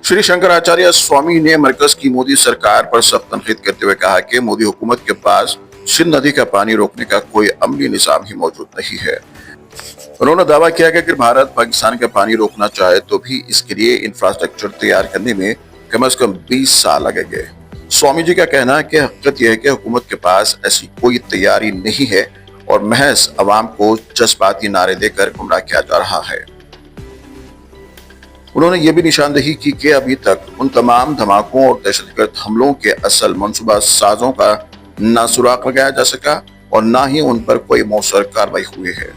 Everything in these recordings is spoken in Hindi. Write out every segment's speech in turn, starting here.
श्री शंकराचार्य स्वामी ने मरकज की मोदी सरकार पर सख्त तनकीद करते हुए कहा कि मोदी हुकूमत के पास सिंध नदी का पानी रोकने का कोई अमली निजाम ही मौजूद नहीं है। उन्होंने दावा किया कि अगर भारत पाकिस्तान का पानी रोकना चाहे तो भी इसके लिए इंफ्रास्ट्रक्चर तैयार करने में कम से कम 20 साल लगेंगे। स्वामी जी का कहना है कि हकीकत यह है कि हुकूमत के पास ऐसी कोई तैयारी नहीं है और महज अवाम को जज्बाती नारे देकर गुमराह किया जा रहा है। उन्होंने ये भी निशानदेही की कि अभी तक उन तमाम धमाकों और दहशतगर्द हमलों के असल मंसूबा साजों का न सुराग लगाया जा सका और न ही उन पर कोई मौसर कार्रवाई हुई है।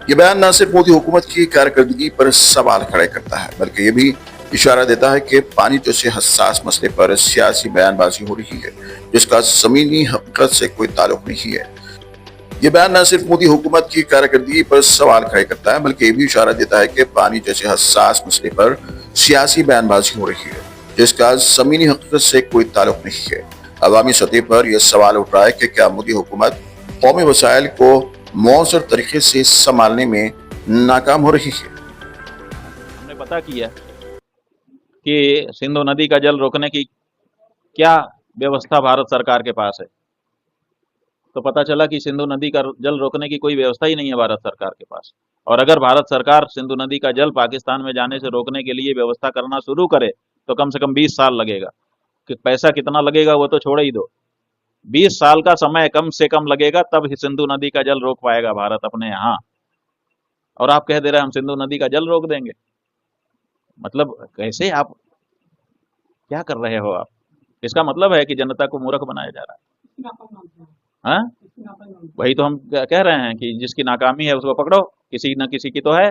ये बयान न सिर्फ मोदी हुकूमत की कारकर्दगी पर सवाल खड़े करता है बल्कि ये भी इशारा देता है कि पानी जैसे हसास मसले पर सियासी बयानबाजी हो रही है जिसका जमीनी हकीकत से कोई ताल्लुक नहीं है। ये बयान न सिर्फ मोदी हुकूमत की कारकर्दगी पर सवाल खड़े करता है बल्कि ये भी इशारा देता है कि पानी जैसे हसास मसले पर सियासी बयानबाजी हो रही है जिसका जमीनी हकीकत से कोई ताल्लुक नहीं है। अवामी सतह पर यह सवाल उठ रहा है कि क्या मोदी हुकूमत कौमी वसाइल को मौसर तरीके से संभालने में नाकाम हो रही है। हमने पता किया कि सिंधु नदी का जल रोकने की क्या व्यवस्था भारत सरकार के पास है, तो पता चला कि सिंधु नदी का जल रोकने की कोई व्यवस्था ही नहीं है भारत सरकार के पास। और अगर भारत सरकार सिंधु नदी का जल पाकिस्तान में जाने से रोकने के लिए व्यवस्था करना शुरू करे तो कम से कम 20 साल लगेगा। कि पैसा कितना लगेगा वो तो छोड़ ही दो, 20 साल का समय कम से कम लगेगा, तब ही सिंधु नदी का जल रोक पाएगा भारत अपने यहाँ। और आप कह दे रहे हैं हम सिंधु नदी का जल रोक देंगे। मतलब कैसे, आप क्या कर रहे हो आप? इसका मतलब है कि जनता को मूर्ख बनाया जा रहा है। हाँ, वही तो हम कह रहे हैं कि जिसकी नाकामी है उसको पकड़ो, किसी न किसी की तो है।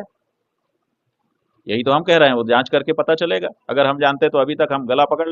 यही तो हम कह रहे हैं, वो जांच करके पता चलेगा। अगर हम जानते तो अभी तक हम गला पकड़